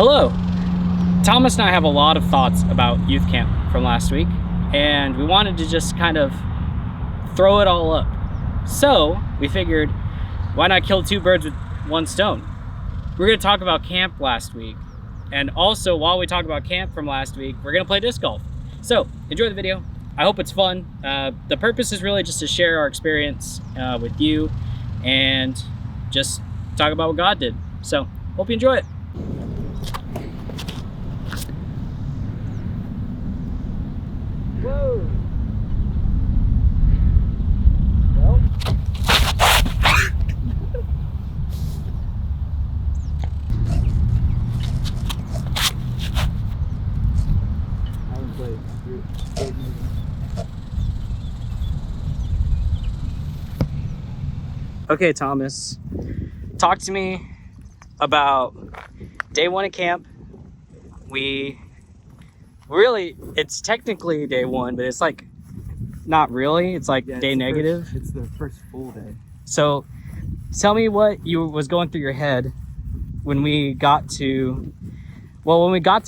Hello! Thomas and I have a lot of thoughts about youth camp from last week, and we wanted to just kind of throw it all up. So we figured, why not kill two birds with one stone? We're going to talk about camp last week, and also while we talk about camp from last week, we're going to play disc golf. So enjoy the video. I hope it's fun. The purpose is really just to share our experience with you and just talk about what God did. So hope you enjoy it. Whoa. Well. Okay, Thomas, talk to me about day one of camp. It's technically day one, but it's like not really. It's like day negative. It's the first full day. So tell me what was going through your head when we got to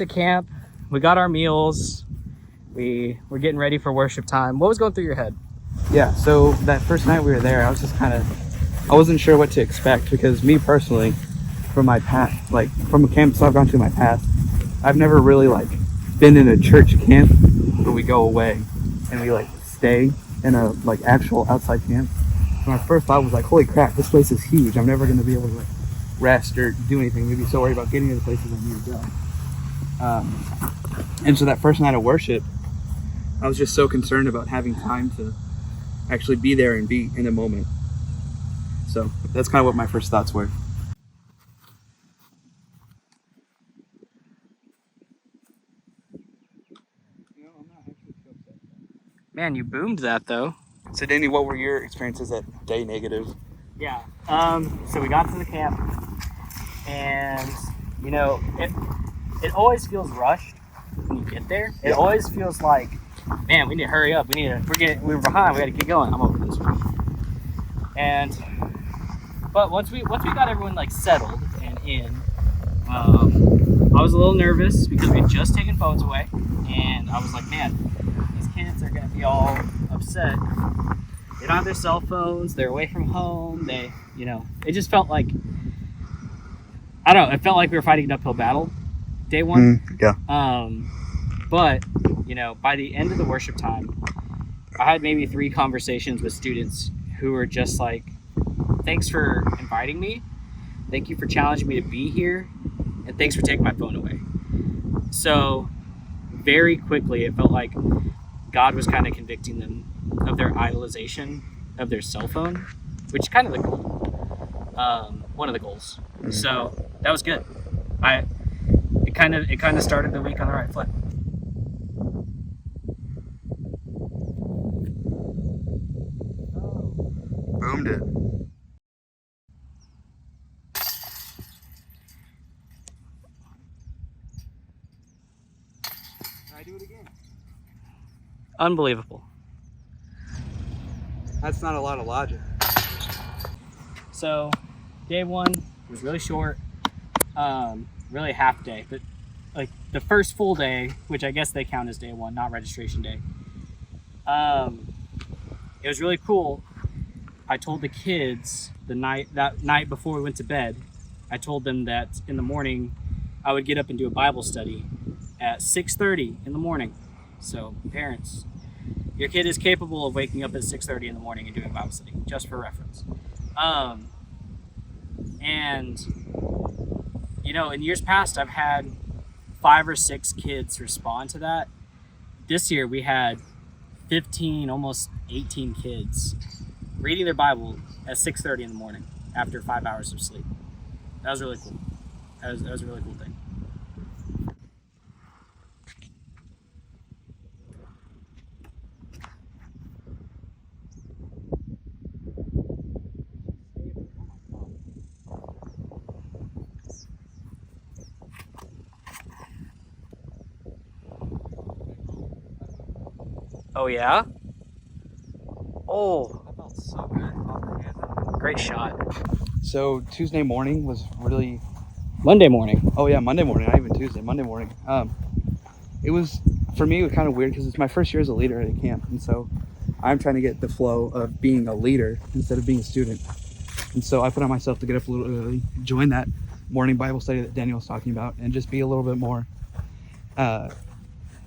camp. We got our meals. We were getting ready for worship time. What was going through your head? Yeah, so that first night we were there, I wasn't sure what to expect, because me personally, from my past, like from a camp I've gone to in my past, I've never really been in a church camp where we go away and we stay in a actual outside camp. So my first thought was holy crap, this place is huge. I'm never going to be able to rest or do anything. Maybe so worried about getting to the places I need to go. And so that first night of worship, I was just so concerned about having time to actually be there and be in the moment. So that's kind of what my first thoughts were. Man, you boomed that though. So Danny, what were your experiences at day negative? Yeah. So we got to the camp, and it always feels rushed when you get there. It always feels like, man, we need to hurry up. We're behind. We got to get going. I'm over this one. But once we got everyone settled and in, I was a little nervous because we had just taken phones away, and I was like, man, these kids are gonna be all upset. They don't have their cell phones. They're away from home. It just felt like, I don't know. It felt like we were fighting an uphill battle, day one. Yeah. But by the end of the worship time, I had maybe 3 conversations with students who were just like, thanks for inviting me. Thank you for challenging me to be here. And thanks for taking my phone away. So very quickly, it felt like God was kind of convicting them of their idolization of their cell phone, which is kind of the goal. One of the goals. Mm-hmm. So that was good. It kind of started the week on the right foot. Boomed it. Can I do it again? Unbelievable. That's not a lot of logic. So day one was really short, really half day, but the first full day, which I guess they count as day one, not registration day. It was really cool. I told the kids that night before we went to bed, I told them that in the morning I would get up and do a Bible study at 6:30 in the morning. So parents, your kid is capable of waking up at 6:30 in the morning and doing a Bible study, just for reference. In years past, I've had 5 or 6 kids respond to that. This year we had 15, almost 18 kids reading their Bible at 6:30 in the morning after 5 hours of sleep. That was really cool. That was a really cool thing. Oh yeah? Oh, That felt so good. great shot. So Tuesday morning was really Monday morning. Oh yeah, Monday morning, not even Tuesday. Monday morning. It was, for me, it was kind of weird because it's my first year as a leader at a camp, and so I'm trying to get the flow of being a leader instead of being a student. And so I put on myself to get up a little early, join that morning Bible study that Daniel was talking about, and just be a little bit more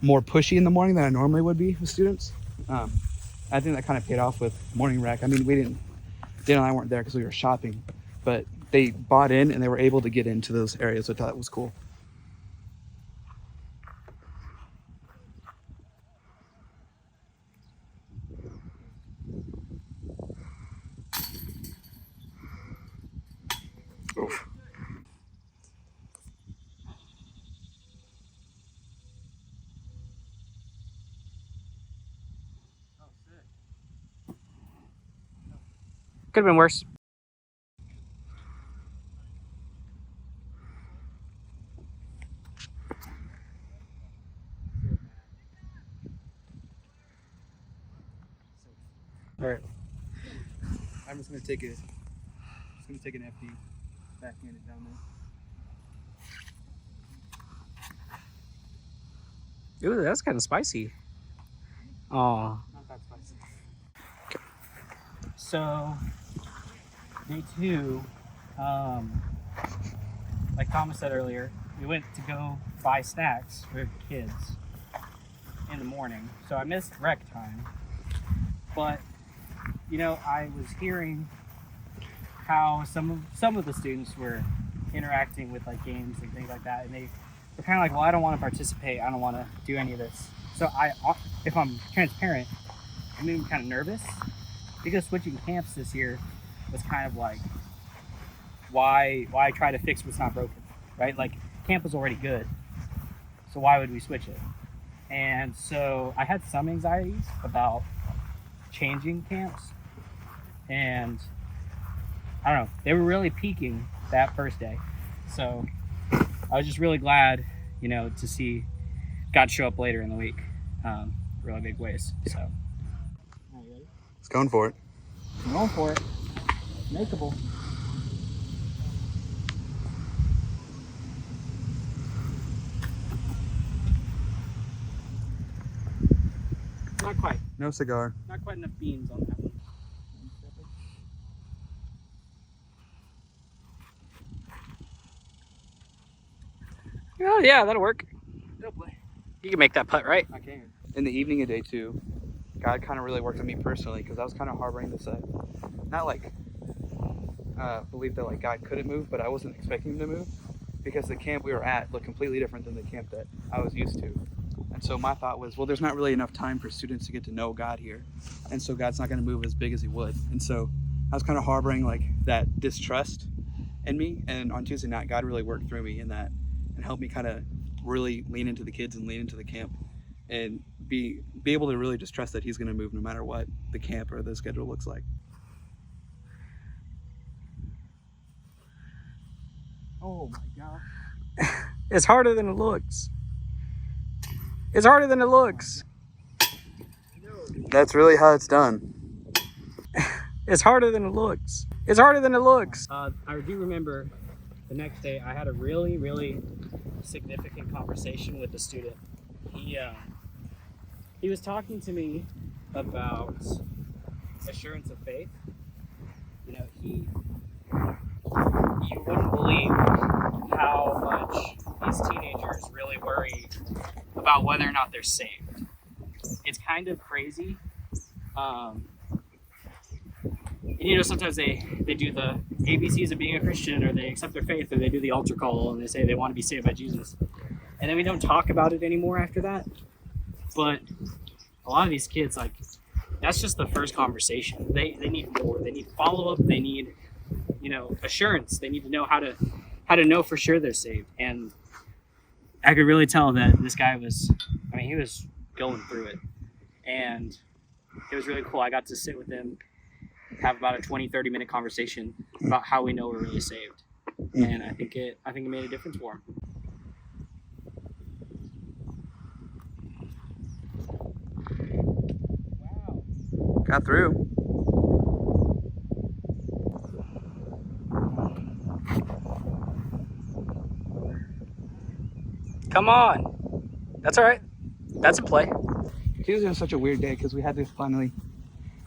pushy in the morning than I normally would be with students. I think that kind of paid off with morning rec. I mean, Daniel and I weren't there because we were shopping, but they bought in and they were able to get into those areas, which I thought was cool. Oof. Could have been worse. All right. I'm just gonna take an FD, backhand it down there. Ooh, that's kind of spicy. Oh. Not that spicy. So, day 2, like Thomas said earlier, we went to go buy snacks for kids in the morning. So I missed rec time. But, you know, I was hearing how some of the students were interacting with like games and things like that, and they were kind of like, well, I don't want to participate. I don't want to do any of this. So if I'm transparent, I'm even kind of nervous because switching camps this year was kind of like, why try to fix what's not broken, right? Like camp was already good, so why would we switch it? And so I had some anxieties about changing camps, and I don't know, they were really peaking that first day. So I was just really glad, you know, to see God show up later in the week, really big ways. So It's going for it. I'm going for it. Makeable. Not quite. No cigar. Not quite enough beans on that one. Oh yeah, that'll work. You can make that putt, right? I can. In the evening of day 2, God kind of really worked on me personally because I was kind of harboring this, not like belief that like God couldn't move, but I wasn't expecting him to move because the camp we were at looked completely different than the camp that I was used to. And so my thought was, well, there's not really enough time for students to get to know God here. And so God's not going to move as big as he would. And so I was kind of harboring like that distrust in me. And on Tuesday night, God really worked through me in that and helped me kind of really lean into the kids and lean into the camp and be able to really just trust that he's going to move no matter what the camp or the schedule looks like. Oh my God. It's harder than it looks. It's harder than it looks. That's really how it's done. It's harder than it looks. It's harder than it looks. I do remember the next day I had a really, really significant conversation with a student. He was talking to me about assurance of faith. You know, you wouldn't believe how much these teenagers really worry about whether or not they're saved. It's kind of crazy. And you know, sometimes they do the ABCs of being a Christian, or they accept their faith, or they do the altar call and they say they want to be saved by Jesus. And then we don't talk about it anymore after that. But a lot of these kids, like, that's just the first conversation. They need more. They need follow-up. They need, you know, assurance. They need to know how to know for sure they're saved. And I could really tell that this guy was, I mean, he was going through it. And it was really cool. I got to sit with him, have about a 20-30 minute conversation about how we know we're really saved. And I think it made a difference for him. Wow. Got through. Come on. That's all right. That's a play. Tuesday was such a weird day because we had to finally.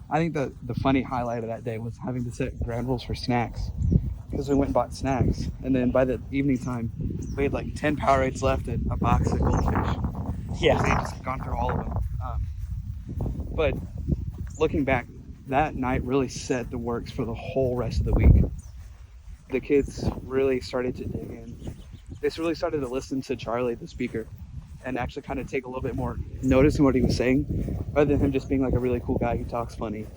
I think the funny highlight of that day was having to set ground rules for snacks, because we went and bought snacks, and then by the evening time, we had like 10 Powerades left and a box of Goldfish. Yeah. We had just gone through all of them. But looking back, that night really set the works for the whole rest of the week. The kids really started to dig in. They really started to listen to Charlie, the speaker, and actually kind of take a little bit more notice in what he was saying, rather than him just being like a really cool guy who talks funny.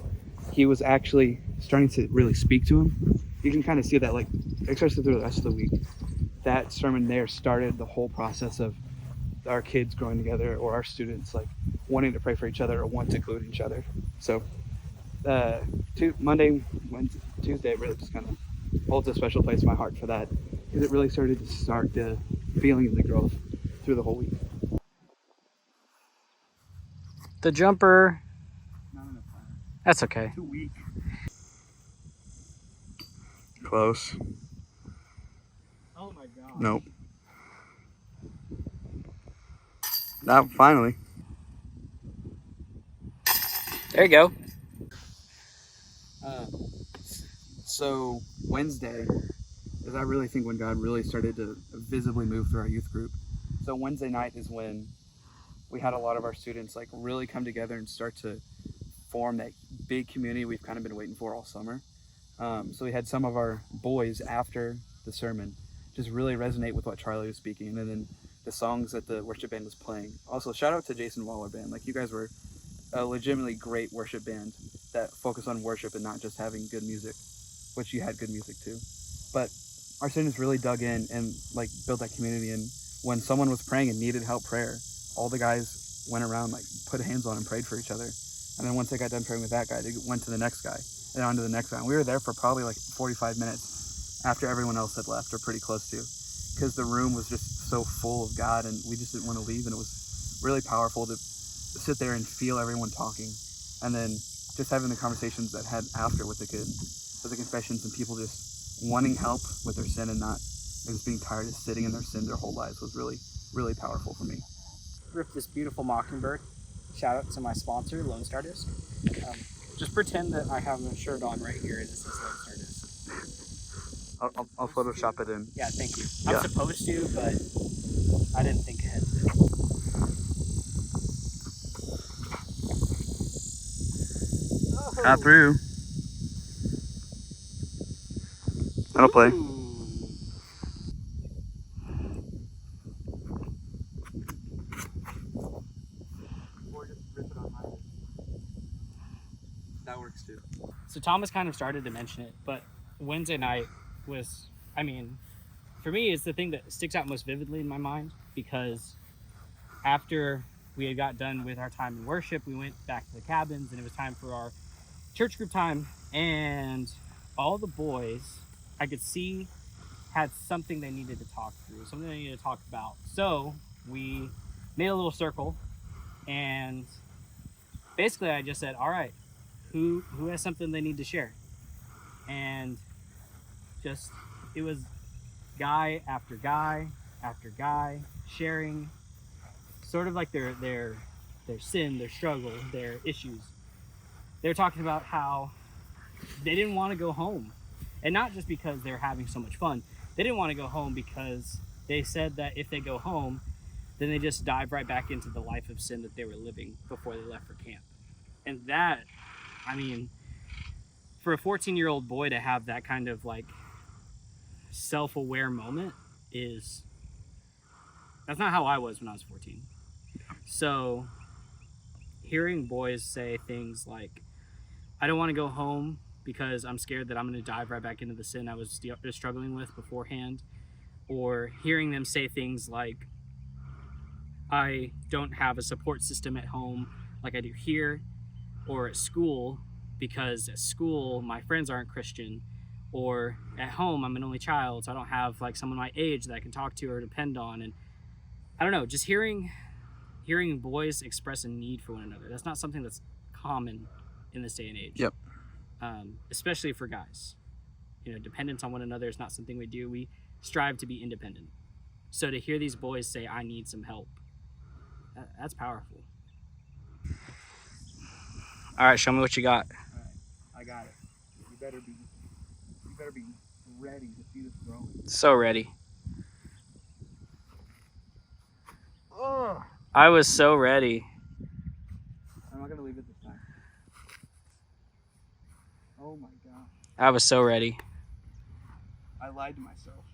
He was actually starting to really speak to him. You can kind of see that, like, especially through the rest of the week. That sermon there started the whole process of our kids growing together, or our students like wanting to pray for each other or want to include each other. So Monday, Wednesday, Tuesday really just kind of holds a special place in my heart for that, because it really started to start the feeling of the growth through the whole week. The jumper. Not enough time. That's okay. Too weak. Close. Oh my god. Nope. Not finally. There you go. So Wednesday is, I really think, when God really started to visibly move through our youth group. So Wednesday night is when we had a lot of our students like really come together and start to form that big community we've kind of been waiting for all summer. So we had some of our boys after the sermon just really resonate with what Charlie was speaking, and then the songs that the worship band was playing. Also, shout out to Jason Waller Band. Like, you guys were a legitimately great worship band that focused on worship and not just having good music, which you had good music too. But our students really dug in and like built that community. And when someone was praying and needed help prayer, all the guys went around, like, put hands on and prayed for each other. And then once they got done praying with that guy, they went to the next guy and on to the next guy. And we were there for probably like 45 minutes after everyone else had left, or pretty close to, because the room was just so full of God and we just didn't want to leave. And it was really powerful to sit there and feel everyone talking, and then just having the conversations that had after with the kids, with the confessions, and people just wanting help with their sin and not just being tired of sitting in their sin their whole lives was really, really powerful for me. Rip this beautiful mockingbird. Shout out to my sponsor, Lone Star Disc. Just pretend that I have a shirt on right here and it says Lone Star Disc. I'll Photoshop it in. Yeah, thank you. Yeah. I'm supposed to, but I didn't think ahead. Got through. That'll play. Ooh. Or just rip it on my. That works too. So Thomas kind of started to mention it, but Wednesday night was, I mean, for me, it's the thing that sticks out most vividly in my mind, because after we had got done with our time in worship, we went back to the cabins and it was time for our church group time, and all the boys I could see had something they needed to talk through, something they needed to talk about. So we made a little circle, and basically I just said, all right, who has something they need to share? And just, it was guy after guy after guy sharing sort of like their sin, their struggle, their issues. They're talking about how they didn't want to go home, and not just because they're having so much fun. They didn't want to go home because they said that if they go home, then they just dive right back into the life of sin that they were living before they left for camp. And that, I mean, for a 14-year-old boy to have that kind of like self-aware moment that's not how I was when I was 14. So hearing boys say things like, I don't want to go home because I'm scared that I'm going to dive right back into the sin I was struggling with beforehand, or hearing them say things like, I don't have a support system at home like I do here or at school, because at school my friends aren't Christian, or at home I'm an only child, so I don't have like someone my age that I can talk to or depend on. And I don't know, just hearing boys express a need for one another, that's not something that's common in this day and age. Yep. Especially for guys, dependence on one another is not something we do. We strive to be independent. So to hear these boys say, I need some help, that's powerful. All right, show me what you got. All right, I got it. You better be ready to see this growing. So ready. Oh, I was so ready. I'm not gonna leave it this time. Oh my god. I was so ready. I lied to myself.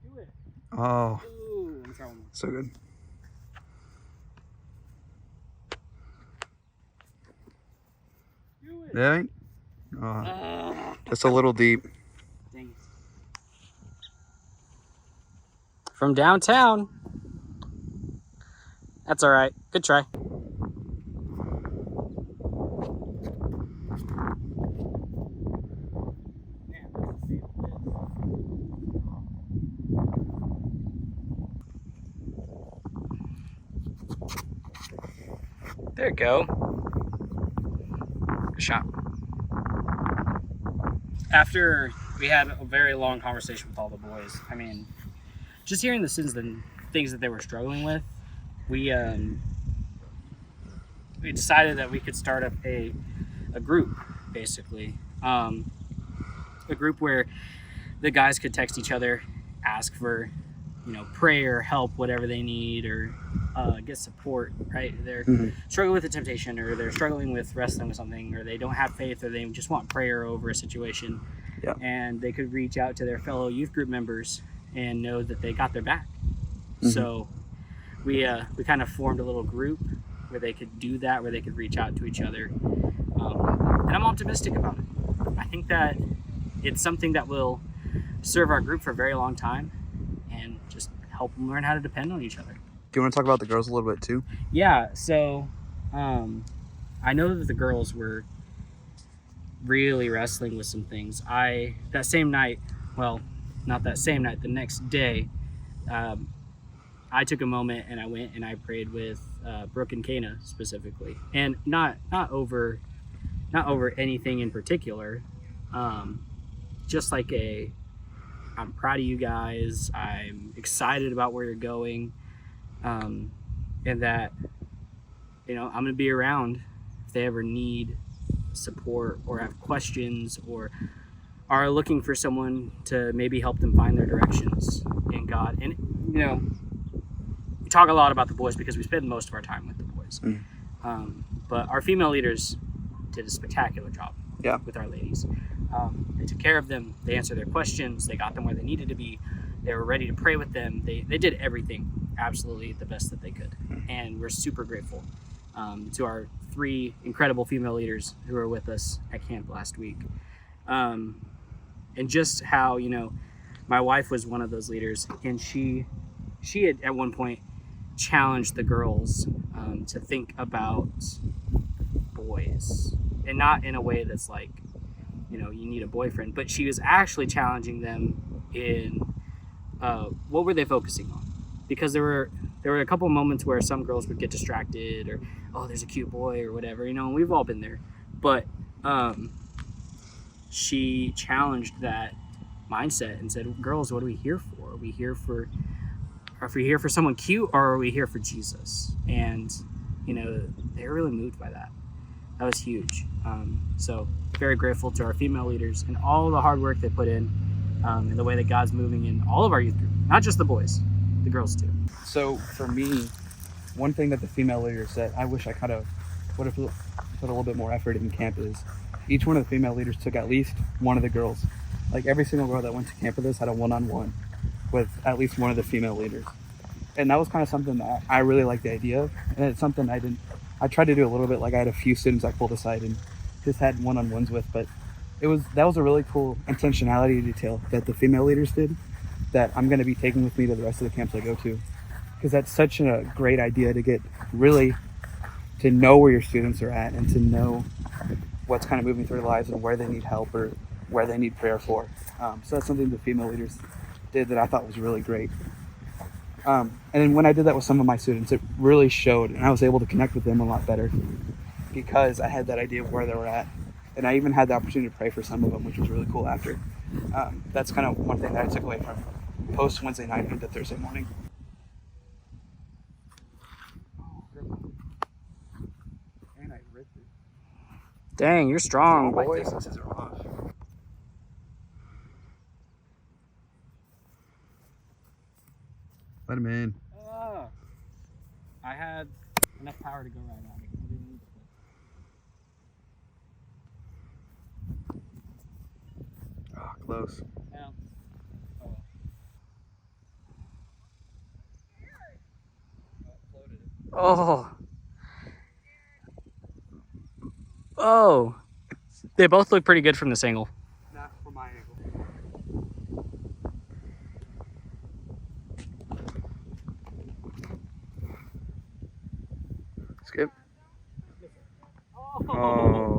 Do it. Oh, Ooh, I'm throwing. so good. Do it. That ain't? Oh, just a little deep. Dang it. From downtown. That's all right. Good try. There you go. Good shot. After we had a very long conversation with all the boys, I mean, just hearing the sins and things that they were struggling with, we decided that we could start up a group, basically. A group where the guys could text each other, ask for, prayer, help, whatever they need, or get support, right? They're struggling with a temptation, or they're struggling with wrestling with something, or they don't have faith, or they just want prayer over a situation. Yeah. And they could reach out to their fellow youth group members and know that they got their back. So we kind of formed a little group where they could do that, where they could reach out to each other. And I'm optimistic about it. I think that it's something that will serve our group for a very long time and just help them learn how to depend on each other. Do you want to talk about the girls a little bit too? Yeah, so I know that the girls were really wrestling with some things. That same night, well, not that same night, the next day, I took a moment and I went and I prayed with Brooke and Kana specifically, and not over anything in particular, just like I'm proud of you guys, I'm excited about where you're going, and that I'm gonna be around if they ever need support or have questions or are looking for someone to maybe help them find their directions in God. And we talk a lot about the boys because we spend most of our time with the boys. But our female leaders did a spectacular job with our ladies. They took care of them, they answered their questions, they got them where they needed to be, they were ready to pray with them, they did everything absolutely the best that they could. And we're super grateful to our 3 incredible female leaders who were with us at camp last week. And just how, my wife was one of those leaders, and she had at one point challenged the girls to think about boys, and not in a way that's like, you need a boyfriend, but she was actually challenging them in what were they focusing on? Because there were a couple moments where some girls would get distracted, or there's a cute boy or whatever, and we've all been there. But she challenged that mindset and said, girls, what are we here for? Are we here for someone cute, or are we here for Jesus? And they were really moved by that. That was huge. So very grateful to our female leaders and all the hard work they put in, and the way that God's moving in all of our youth group, not just the boys, the girls too. So for me, one thing that the female leaders said, I wish I kind of would have put a little bit more effort in camp, is each one of the female leaders took at least one of the girls. Like every single girl that went to camp with us had a one-on-one with at least one of the female leaders. And that was kind of something that I really liked the idea of. And it's something I tried to do a little bit. Like I had a few students I pulled aside and just had one-on-ones with, but that was a really cool intentionality detail that the female leaders did that I'm going to be taking with me to the rest of the camps I go to. Because that's such a great idea to get really to know where your students are at and to know what's kind of moving through their lives and where they need help or where they need prayer for. So that's something the female leaders did that I thought was really great. And then when I did that with some of my students, it really showed, and I was able to connect with them a lot better because I had that idea of where they were at. And I even had the opportunity to pray for some of them, which was really cool after. That's kind of one thing that I took away post Wednesday night into Thursday morning. And I ripped it. Dang, you're strong, My boy. distances are off. Let him in. I had enough power to go right on it. I didn't need to. Oh, close. Now, oh. Oh. Oh. They both look pretty good from this angle. Not from my angle. Skip. Oh.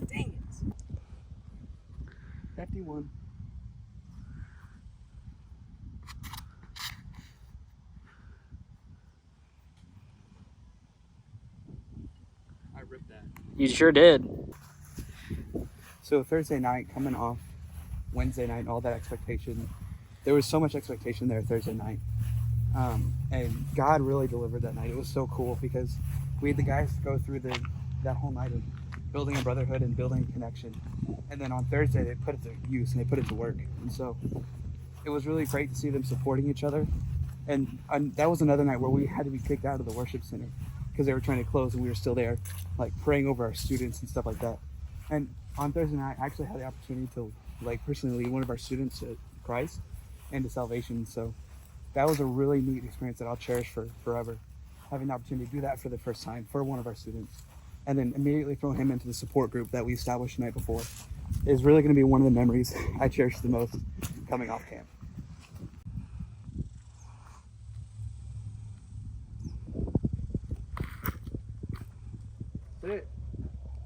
Dang it. 51. I ripped that. You sure did. So Thursday night, coming off Wednesday night, all that expectation. There was so much expectation there Thursday night. And God really delivered that night. It was so cool because we had the guys go through that whole night of building a brotherhood and building a connection. And then on Thursday, they put it to use and they put it to work. And so it was really great to see them supporting each other. And that was another night where we had to be kicked out of the worship center because they were trying to close and we were still there, like praying over our students and stuff like that. And on Thursday night, I actually had the opportunity to personally lead one of our students to Christ and to salvation. So that was a really neat experience that I'll cherish for forever. Having the opportunity to do that for the first time for one of our students. And then immediately throw him into the support group that we established the night before is really going to be one of the memories I cherish the most coming off camp. That's it.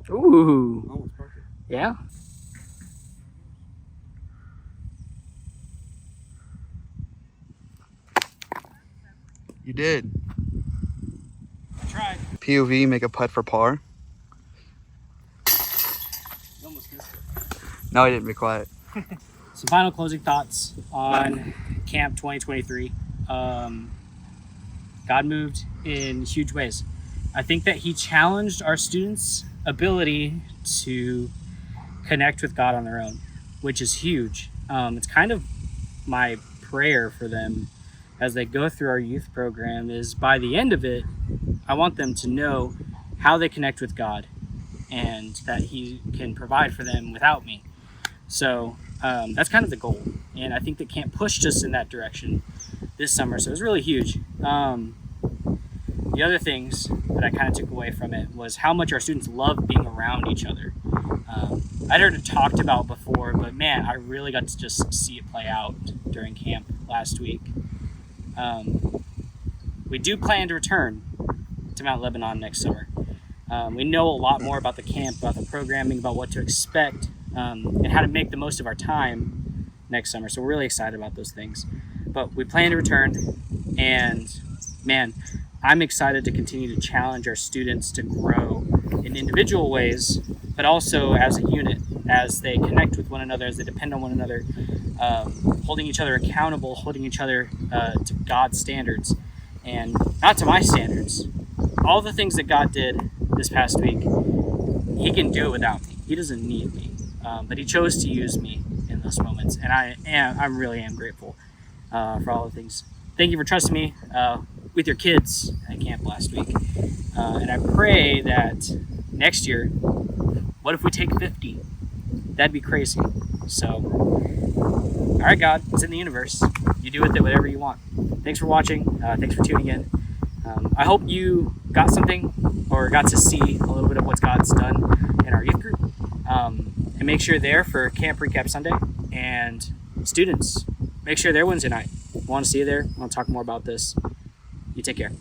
Ooh. Almost perfect. Yeah. You did. I tried. POV, make a putt for par. You almost missed it. No, I didn't. Be quiet. Some final closing thoughts on Camp 2023. God moved in huge ways. I think that he challenged our students' ability to connect with God on their own, which is huge. It's kind of my prayer for them as they go through our youth program is by the end of it, I want them to know how they connect with God and that he can provide for them without me. So that's kind of the goal. And I think that camp pushed us in that direction this summer. So it was really huge. The other things that I kind of took away from it was how much our students love being around each other. I'd heard it talked about before, but man, I really got to just see it play out during camp last week. We do plan to return to Mount Lebanon next summer. We know a lot more about the camp, about the programming, about what to expect, and how to make the most of our time next summer. So we're really excited about those things. But we plan to return, and man, I'm excited to continue to challenge our students to grow in individual ways, but also as a unit, as they connect with one another, as they depend on one another, holding each other accountable, holding each other to God's standards, and not to my standards. All the things that God did this past week, he can do it without me. He doesn't need me, but he chose to use me in those moments, and I really am grateful for all the things. Thank you for trusting me with your kids at camp last week, and I pray that next year, what if we take 50? That'd be crazy. So, all right, God, it's in the universe. You do with it whatever you want. Thanks for watching. Thanks for tuning in. I hope you got something or got to see a little bit of what God's done in our youth group. And make sure you're there for Camp Recap Sunday. And students, make sure they're Wednesday night. I want to see you there. I want to talk more about this. You take care.